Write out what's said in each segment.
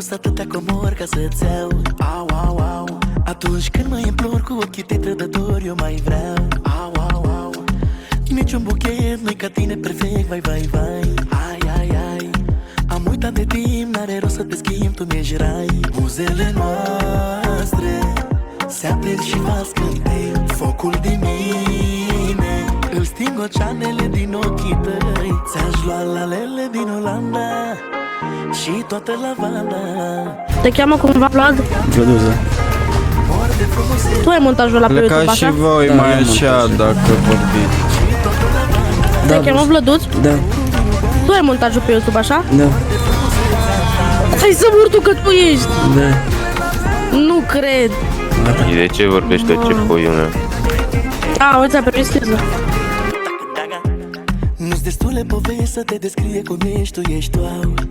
rost atâtea comori ca să-ți iau. Au, au, au. Atunci când mă implor cu ochii tăi trădători, eu mai vreau. Au, au, au. Niciun buchet nu-i ca tine perfect, vai, vai, vai. Ai, ai, ai. Am uitat de timp, n-are rost să te schimb, tu mi-ești rai. Buzele noastre se aprind și fac scântei. Focul din mine îl sting oceanele din ochii tăi. Ți-aș lua lalele din Olanda și toată lavanda. Te cheamă cumva Vlad? Vlăduza. Tu ai montajul la pe YouTube, Ca și așa? voi, mai așa, dacă vorbiți. Te cheamă Vlăduț? Da, Tu ai montajul pe YouTube, așa? da, Hai să mor tu că tu ești! da. Nu cred! Și de ce vorbești de ce puiul meu? A, uite, pe prestiză. Nu-ți destule povesti să te descrie cum ești, tu ești tu.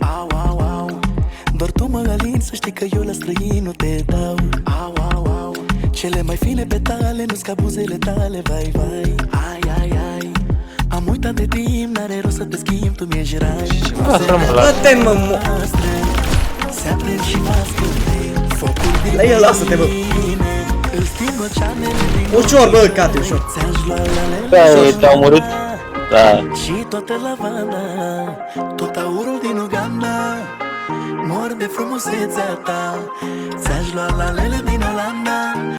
Au, au, au. Doar tu mă alin să știi că eu la străin nu te dau. Au, au, au. Cele mai fine petale nu-s ca buzele tale, vai, vai. Ai, ai, ai. Am uitat de timp, n-are rost să te schimb, tu mi-ești rai. Dă-te, mă, Se aprind și fac scântei. Focul din la el, lasă-te, bă. mine îl sting oceanele din Ușor, bă, Cate, ușor. Ți-aș lua lalele Te-a omorât? Da. și toată lavanda, tot aurul din Uganda. Mor de frumusețea ta. Ți-aș lua lalele din Olanda